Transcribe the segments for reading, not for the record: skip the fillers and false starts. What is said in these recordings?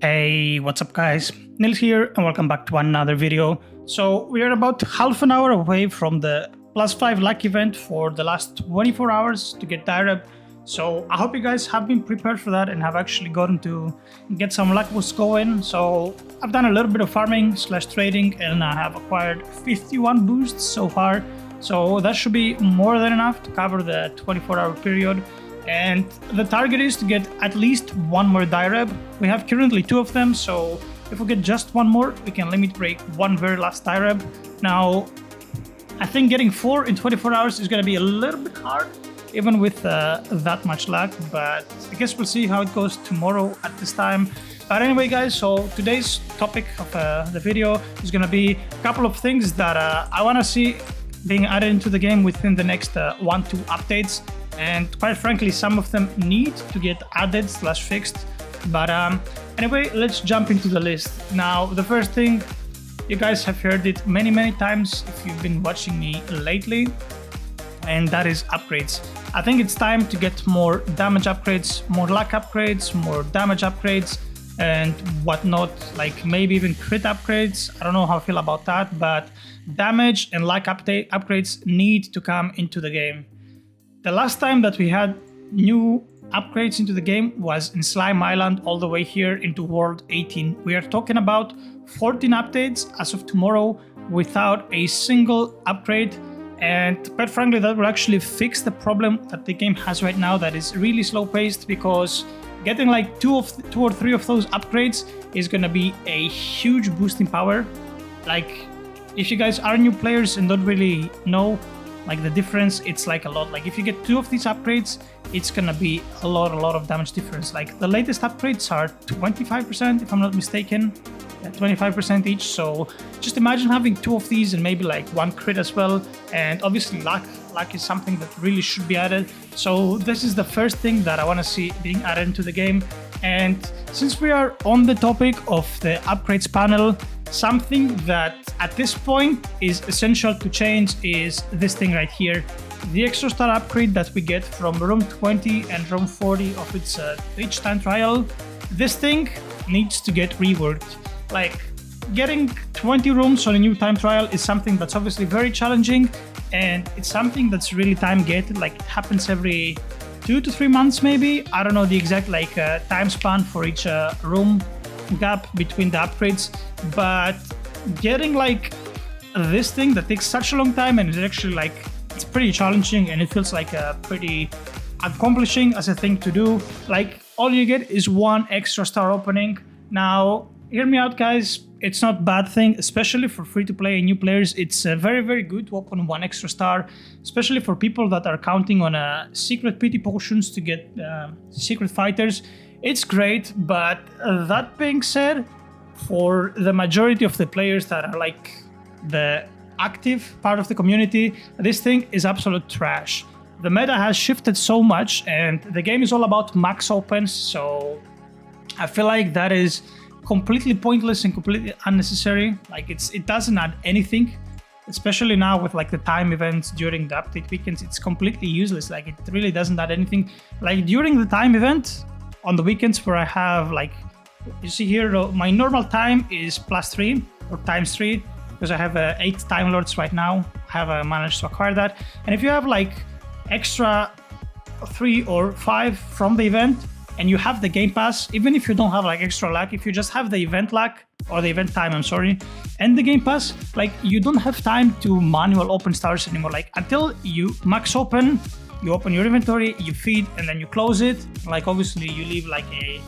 Hey, what's up guys? Nils here and welcome back to another video. So we are about half an hour away from the +5 luck event for the last 24 hours to get direct. So I hope you guys have been prepared for that and have actually gotten to get some luck boosts going. So I've done a little bit of farming / trading and I have acquired 51 boosts so far. So that should be more than enough to cover the 24-hour period. And the target is to get at least one more direct. We have currently 2 of them, so if we get just one more, we can limit break one very last direct. Now, I think getting 4 in 24 hours is going to be a little bit hard, even with that much luck, but I guess we'll see how it goes tomorrow at this time. But anyway guys, so today's topic of the video is going to be a couple of things that I want to see being added into the game within the next 1-2 updates. And quite frankly, some of them need to get added / fixed. But anyway, let's jump into the list. Now, the first thing, you guys have heard it many times if you've been watching me lately, and that is upgrades. I think it's time to get more damage upgrades, more luck upgrades, more damage upgrades, and whatnot, like maybe even crit upgrades. I don't know how I feel about that, but damage and luck upgrades need to come into the game. The last time that we had new upgrades into the game was in Slime Island all the way here into World 18. We are talking about 14 updates as of tomorrow without a single upgrade, and quite frankly that will actually fix the problem that the game has right now that is really slow paced, because getting like 2 or 3 of those upgrades is going to be a huge boost in power. Like, if you guys are new players and don't really know like the difference, it's like a lot. Like if you get 2 of these upgrades, it's gonna be a lot of damage difference. Like the latest upgrades are 25% if I'm not mistaken, 25% each. So just imagine having 2 of these and maybe like 1 crit as well. And obviously luck is something that really should be added. So this is the first thing that I want to see being added into the game. And since we are on the topic of the upgrades panel, something that at this point is essential to change is this thing right here. The extra star upgrade that we get from room 20 and room 40 of its each time trial. This thing needs to get reworked. Like, getting 20 rooms on a new time trial is something that's obviously very challenging, and it's something that's really time gated. Like, it happens every 2 to 3 months maybe. I don't know the exact like time span for each room gap between the upgrades, but getting like this thing that takes such a long time and is actually like, it's pretty challenging and it feels like pretty accomplishing as a thing to do. Like, all you get is 1 extra star opening. Now hear me out guys, it's not a bad thing, especially for free to play and new players. It's very good to open 1 extra star, especially for people that are counting on secret pity potions to get secret fighters. It's great, but that being said, for the majority of the players that are like the active part of the community, this thing is absolute trash. The meta has shifted so much and the game is all about max opens, so I feel like that is completely pointless and completely unnecessary. Like, it doesn't add anything, especially now with like the time events during the update weekends. It's completely useless. Like, it really doesn't add anything. Like, during the time event on the weekends where I have, like, you see here, my normal time is +3 or ×3, because I have 8 Time Lords right now. I have managed to acquire that. And if you have like extra 3 or 5 from the event and you have the game pass, even if you don't have like extra luck, if you just have the event luck or the event time, I'm sorry, and the game pass, like, you don't have time to manual open stars anymore. Like, until you max open, you open your inventory, you feed, and then you close it. Like, obviously you leave like a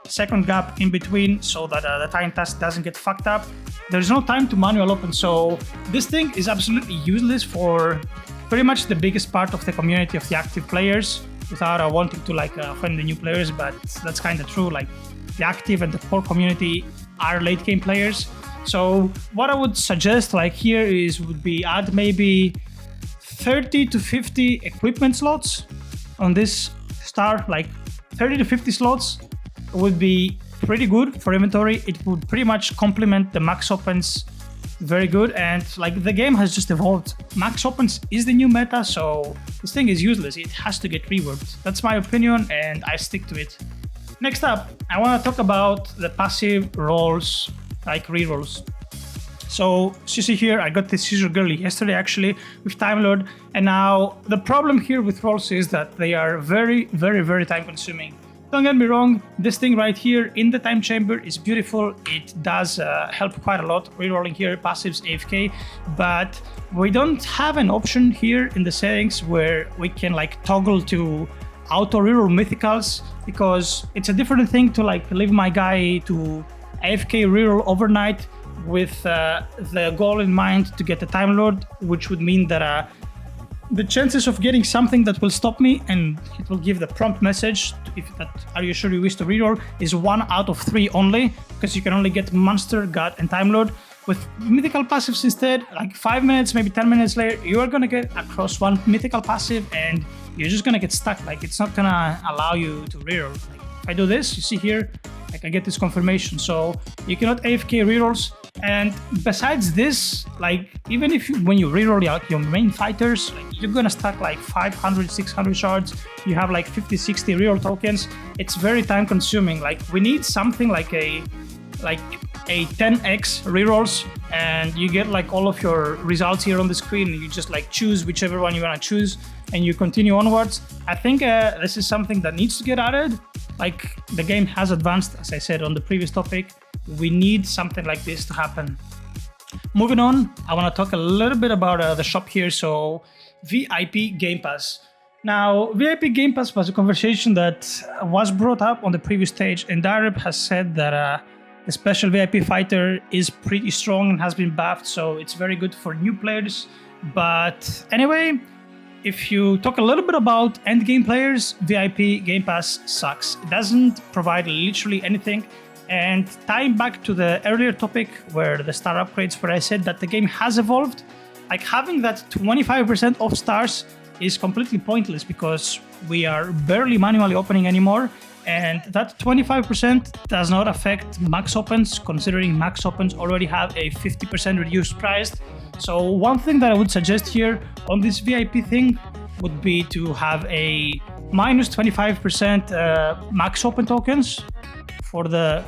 second gap in between so that the time task doesn't get fucked up. There's no time to manual open, so this thing is absolutely useless for pretty much the biggest part of the community of the active players, without wanting to like offend the new players, but that's kind of true. Like, the active and the core community are late game players. So what I would suggest like here would be add maybe 30 to 50 equipment slots on this star. Like 30 to 50 slots would be pretty good for inventory. It would pretty much complement the max opens very good, and like the game has just evolved. Max opens is the new meta, so this thing is useless. It has to get reworked. That's my opinion and I stick to it. Next up, I want to talk about the passive rolls, like rerolls. So as you see here, I got this Scissor Girl yesterday actually with Time Lord, and now the problem here with rolls is that they are very, very, very time consuming. Don't get me wrong, this thing right here in the time chamber is beautiful. It does help quite a lot, rerolling here, passives, AFK, but we don't have an option here in the settings where we can like toggle to auto reroll mythicals, because it's a different thing to like leave my guy to AFK reroll overnight with the goal in mind to get the Time Lord, which would mean that the chances of getting something that will stop me and it will give the prompt message if that are you sure you wish to reroll is 1 out of 3 only, because you can only get Monster, God and Time Lord. With mythical passives instead, like 5 minutes, maybe 10 minutes later, you are gonna get across one mythical passive and you're just gonna get stuck. Like it's not gonna allow you to reroll. Like, if I do this, you see here, like I get this confirmation. So you cannot AFK rerolls. And besides this, like even if when you reroll out your main fighters, like, you're gonna stack like 500, 600 shards. You have like 50, 60 reroll tokens. It's very time consuming. Like we need something like a 10x rerolls, and you get like all of your results here on the screen, and you just like choose whichever one you want to choose and you continue onwards. I think this is something that needs to get added. Like the game has advanced, as I said on the previous topic. We need something like this to happen. Moving on, I want to talk a little bit about the shop here. So VIP Game Pass. Now, VIP Game Pass was a conversation that was brought up on the previous stage, and Direp has said that the special VIP fighter is pretty strong and has been buffed, so it's very good for new players. But anyway, if you talk a little bit about endgame players, VIP Game Pass sucks. It doesn't provide literally anything. And tying back to the earlier topic where the star upgrades, where I said that the game has evolved, like having that 25% off stars is completely pointless because we are barely manually opening anymore. And that 25% does not affect max opens, considering max opens already have a 50% reduced price. So one thing that I would suggest here on this VIP thing would be to have a minus 25% max open tokens for the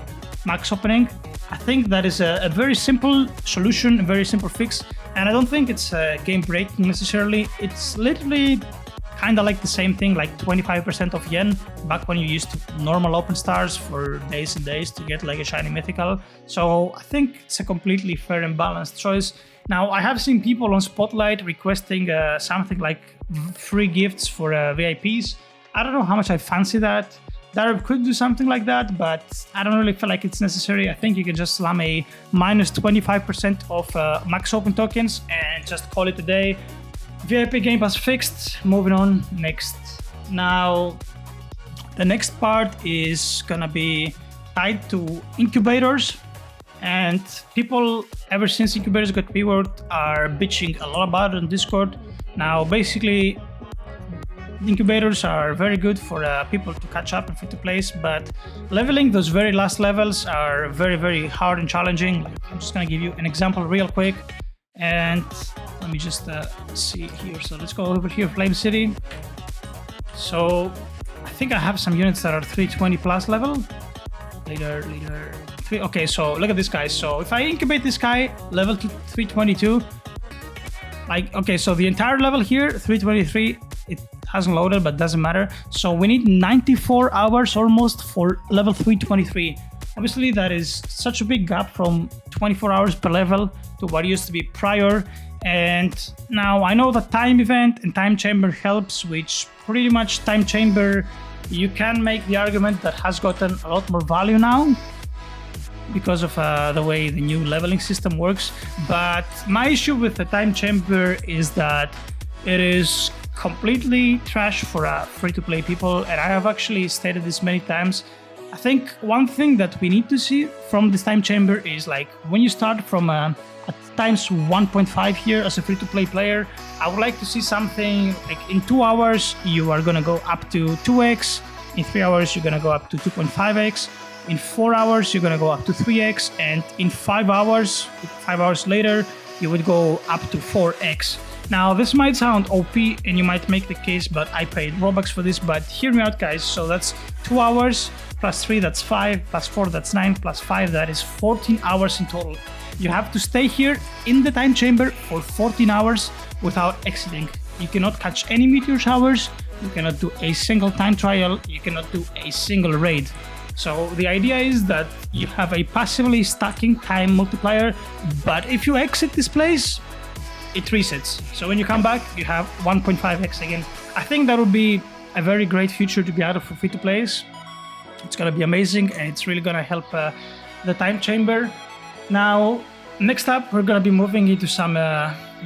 max opening. I think that is a very simple solution, a very simple fix, and I don't think it's game breaking necessarily. It's literally kind of like the same thing, like 25% of yen back when you used to normal open stars for days and days to get like a shiny mythical. So I think it's a completely fair and balanced choice. Now I have seen people on Spotlight requesting something like free gifts for VIPs. I don't know how much I fancy that. Darab could do something like that, but I don't really feel like it's necessary. I think you can just slam a minus 25% of max open tokens and just call it a day. VIP Game Pass fixed. Moving on next. Now, the next part is gonna be tied to Incubators, and people ever since Incubators got reworked are bitching a lot about it on Discord. Now, basically, Incubators are very good for people to catch up and free to place, but leveling those very last levels are very, very hard and challenging. Like, I'm just gonna give you an example real quick, and let me just see here. So let's go over here, Flame City. So I think I have some units that are 320 plus level. Leader 3. Okay, so look at this guy. So if I incubate this guy, level to 322. Like, okay, so the entire level here, 323. It hasn't loaded, but doesn't matter. So we need 94 hours almost for level 323. Obviously, that is such a big gap from 24 hours per level to what used to be prior. And now I know that time event and time chamber helps, which pretty much time chamber, you can make the argument that has gotten a lot more value now because of the way the new leveling system works. But my issue with the time chamber is that it is completely trash for free-to-play people, and I have actually stated this many times. I think one thing that we need to see from this time chamber is like when you start from at times 1.5 here as a free-to-play player, I would like to see something like in 2 hours you are gonna go up to 2x, in 3 hours you're gonna go up to 2.5x, in 4 hours you're gonna go up to 3x, and in 5 hours later you would go up to 4x. Now this might sound OP and you might make the case, but I paid Robux for this, but hear me out guys. So that's 2 hours, plus 3 that's 5, plus 4 that's 9, plus 5 that is 14 hours in total. You have to stay here in the time chamber for 14 hours without exiting. You cannot catch any meteor showers, you cannot do a single time trial, you cannot do a single raid. So the idea is that you have a passively stacking time multiplier, but if you exit this place, it resets. So when you come back, you have 1.5x again. I think that would be a very great feature to be added for free-to-plays. It's gonna be amazing and it's really gonna help the time chamber. Now, next up, we're gonna be moving into some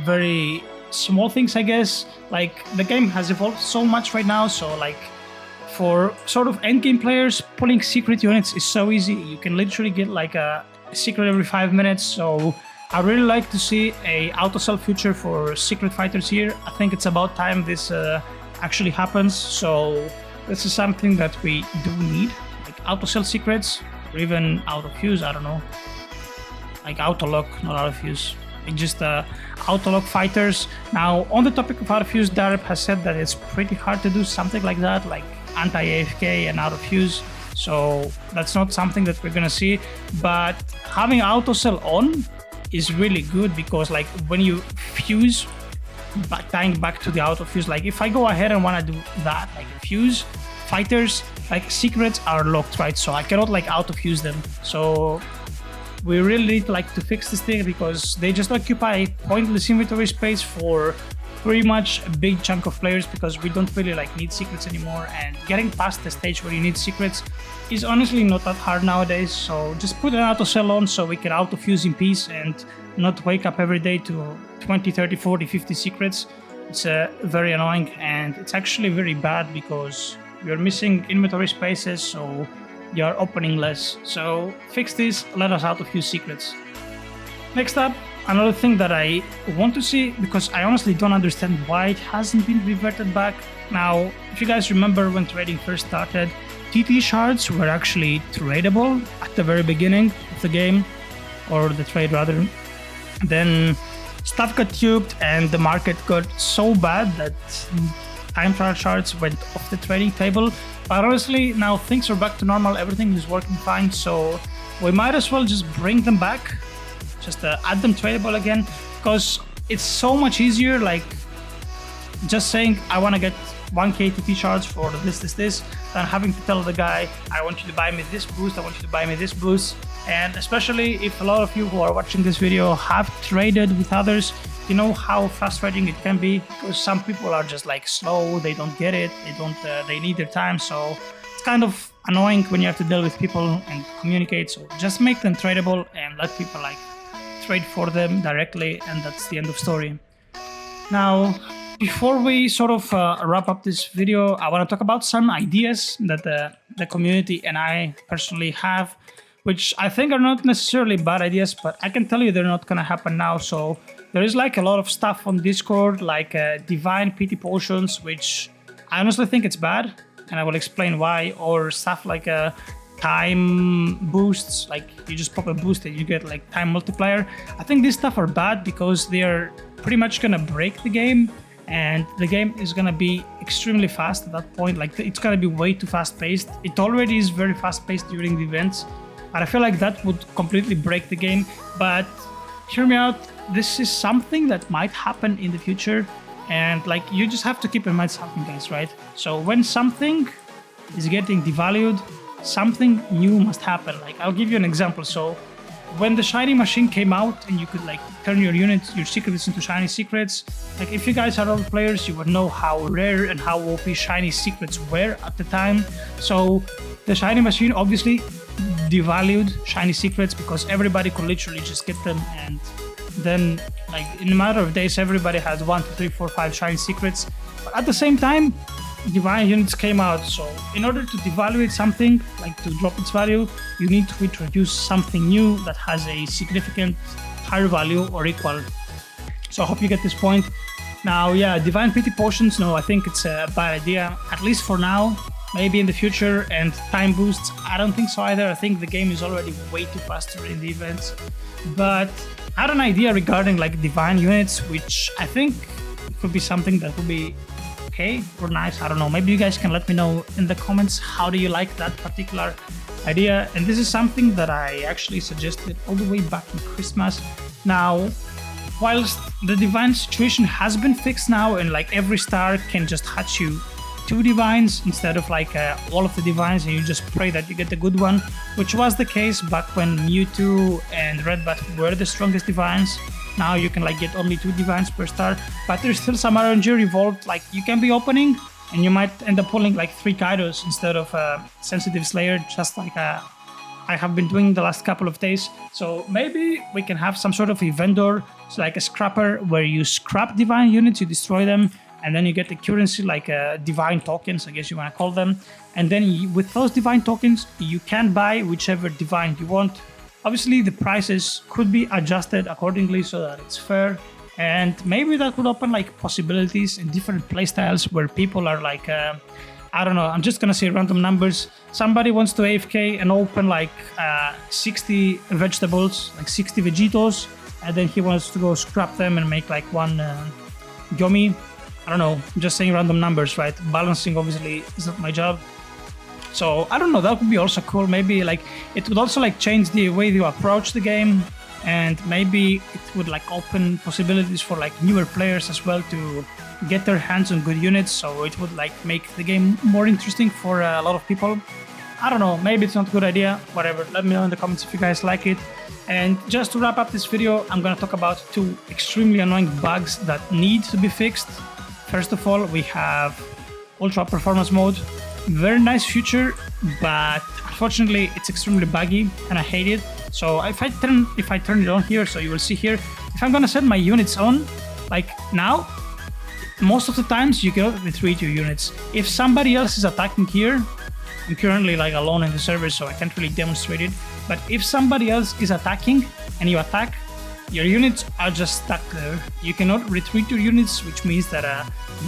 very small things, I guess. Like, the game has evolved so much right now, so like, for sort of endgame players, pulling secret units is so easy. You can literally get like a secret every 5 minutes. So I really like to see a auto-sell feature for secret fighters here. I think it's about time this actually happens. So this is something that we do need, like auto-sell secrets, or even auto-fuse, I don't know. Like auto-lock, not auto-fuse. Like just auto-lock fighters. Now, on the topic of auto-fuse, Dareb has said that it's pretty hard to do something like that, like anti-AFK and auto-fuse. So that's not something that we're gonna see. But having auto-sell on is really good because like when you fuse, tying back to the auto-fuse, like if I go ahead and wanna do that, like fuse, fighters, like secrets are locked, right? So I cannot like auto-fuse them. So we really need like to fix this thing because they just occupy pointless inventory space for pretty much a big chunk of players because we don't really like need secrets anymore, and getting past the stage where you need secrets is honestly not that hard nowadays. So just put an auto sell on so we can auto fuse in peace and not wake up every day to 20, 30, 40, 50 secrets. It's very annoying and it's actually very bad because you're missing inventory spaces, so you're opening less. So fix this, let us auto fuse secrets. Next up, another thing that I want to see, because I honestly don't understand why it hasn't been reverted back. Now, if you guys remember when trading first started, TT shards were actually tradable at the very beginning of the game, or the trade rather. Then stuff got tubed and the market got so bad that time trial shards went off the trading table. But honestly, now things are back to normal, everything is working fine, so we might as well just bring them back. Just add them tradable again, because it's so much easier, like just saying I want to get 1k TP shards for this, than having to tell the guy I want you to buy me this boost, I want you to buy me this boost. And especially if a lot of you who are watching this video have traded with others, you know how frustrating it can be, because some people are just like slow, they don't get it, they need their time. So it's kind of annoying when you have to deal with people and communicate. So just make them tradable and let people like trade for them directly, and that's the end of story. Now, before we sort of wrap up this video, I want to talk about some ideas that the community and I personally have, which I think are not necessarily bad ideas, but I can tell you they're not going to happen now. So there is like a lot of stuff on Discord, like divine PT potions, which I honestly think it's bad, and I will explain why, or stuff like time boosts, like you just pop a boost and you get like time multiplier. I think these stuff are bad because they are pretty much gonna break the game, and the game is gonna be extremely fast at that point. Like it's gonna be way too fast paced. It already is very fast paced during the events, but I feel like that would completely break the game. But hear me out, this is something that might happen in the future, and like you just have to keep in mind something, guys, right? So when something is getting devalued, something new must happen. Like I'll give you an example. So when the shiny machine came out and you could like turn your units, your secrets into shiny secrets, like if you guys are old players, you would know how rare and how OP shiny secrets were at the time. So the shiny machine obviously devalued shiny secrets because everybody could literally just get them, and then like in a matter of days everybody had 1, 2, 3, 4, 5 shiny secrets. But at the same time, divine units came out, so in order to devaluate something, like to drop its value, you need to introduce something new that has a significant higher value or equal. So I hope you get this point. Now, yeah, divine PT potions, no, I think it's a bad idea, at least for now. Maybe in the future. And time boosts, I don't think so either. I think the game is already way too faster in the events. But I had an idea regarding like divine units, which I think could be something that would be okay or nice. I don't know. Maybe you guys can let me know in the comments how do you like that particular idea. And this is something that I actually suggested all the way back in Christmas. Now, whilst the divine situation has been fixed now and like every star can just hatch you 2 divines instead of like all of the divines, and you just pray that you get the good one, which was the case back when Mewtwo and Redbat were the strongest divines. Now you can like get only 2 divines per star, but there's still some RNG involved. Like you can be opening and you might end up pulling like 3 Kaidos instead of Sensitive Slayer, just like I have been doing the last couple of days. So maybe we can have some sort of a vendor, so like a scrapper, where you scrap divine units, you destroy them, and then you get the currency like divine tokens, I guess you want to call them. And then with those divine tokens, you can buy whichever divine you want. Obviously, the prices could be adjusted accordingly so that it's fair. And maybe that could open like possibilities in different playstyles where people are like, I don't know, I'm just gonna say random numbers. Somebody wants to AFK and open like 60 vegetables, like 60 Vegetos, and then he wants to go scrap them and make like 1 Yomi. I don't know, I'm just saying random numbers, right? Balancing obviously is not my job. So I don't know, that would be also cool. Maybe like it would also like change the way you approach the game, and maybe it would like open possibilities for like newer players as well to get their hands on good units. So it would like make the game more interesting for a lot of people. I don't know, maybe it's not a good idea, whatever. Let me know in the comments if you guys like it. And just to wrap up this video, I'm gonna talk about 2 extremely annoying bugs that need to be fixed. First of all, we have Ultra Performance Mode. Very nice feature, but unfortunately it's extremely buggy and I hate it. So if I turn it on here, so you will see here, if I'm gonna set my units on, like now, most of the times you cannot retreat your units. If somebody else is attacking here, I'm currently like alone in the server, so I can't really demonstrate it. But if somebody else is attacking and you attack, your units are just stuck there. You cannot retreat your units, which means that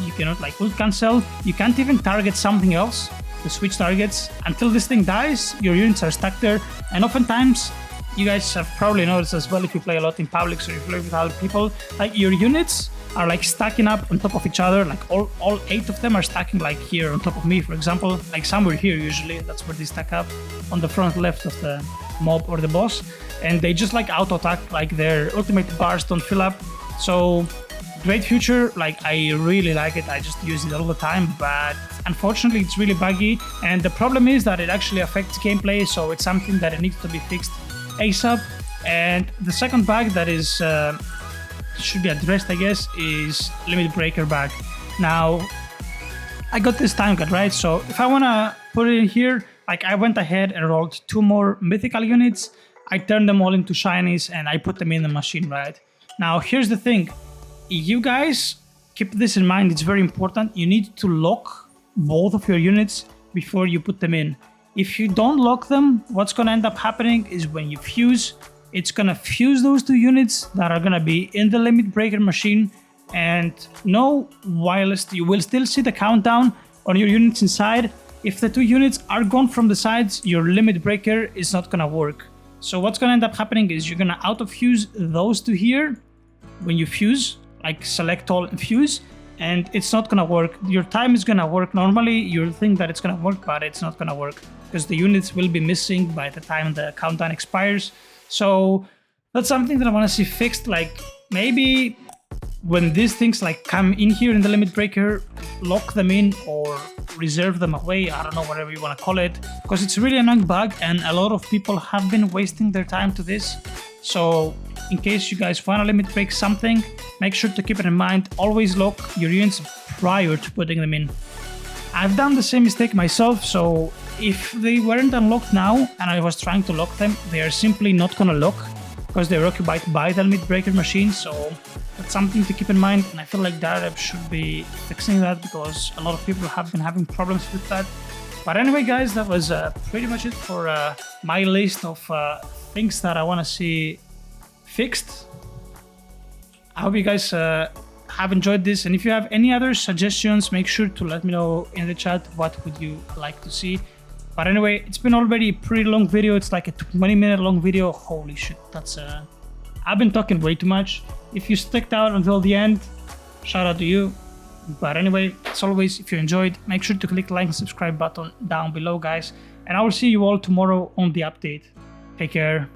you cannot like ult cancel. You can't even target something else to switch targets. Until this thing dies, your units are stuck there. And oftentimes, you guys have probably noticed as well if you play a lot in publics or you play with other people, like your units are like stacking up on top of each other. Like all 8 of them are stacking like here on top of me, for example, like somewhere here usually. That's where they stack up on the front left of the mob or the boss. And they just like auto attack, like their ultimate bars don't fill up. So great feature, like I really like it. I just use it all the time, but unfortunately it's really buggy. And the problem is that it actually affects gameplay, so it's something that it needs to be fixed ASAP. And the second bug that is should be addressed, I guess, is limit breaker bug. Now, I got this time cut, right? So if I wanna put it in here, like I went ahead and rolled 2 more mythical units. I turned them all into shinies and I put them in the machine, right? Now, here's the thing. You guys keep this in mind, it's very important. You need to lock both of your units before you put them in. If you don't lock them, what's gonna end up happening is when you fuse, it's gonna fuse those 2 units that are gonna be in the limit breaker machine. And no, whilst you will still see the countdown on your units inside, if the 2 units are gone from the sides, your limit breaker is not gonna work. So what's gonna end up happening is you're gonna auto-fuse those 2 here when you fuse, like select all and fuse, and it's not gonna work. Your time is gonna work normally, you'll think that it's gonna work, but it's not gonna work because the units will be missing by the time the countdown expires. So that's something that I wanna see fixed. Like maybe when these things like come in here in the limit breaker, lock them in or reserve them away, I don't know, whatever you want to call it, because it's really an annoying bug and a lot of people have been wasting their time to this. So in case you guys want to limit break something, make sure to keep it in mind, always lock your units prior to putting them in. I've done the same mistake myself, so if they weren't unlocked now and I was trying to lock them, they are simply not gonna lock because they're occupied by the limit breaker machine. So that's something to keep in mind, and I feel like Direct should be fixing that because a lot of people have been having problems with that. But anyway, guys, that was pretty much it for my list of things that I want to see fixed. I hope you guys have enjoyed this, and if you have any other suggestions, make sure to let me know in the chat what would you like to see. But anyway, it's been already a pretty long video. It's like a 20-minute long video. Holy shit, that's I've been talking way too much. If you stuck out until the end, shout out to you. But anyway, as always, if you enjoyed, make sure to click the like and subscribe button down below, guys. And I will see you all tomorrow on the update. Take care.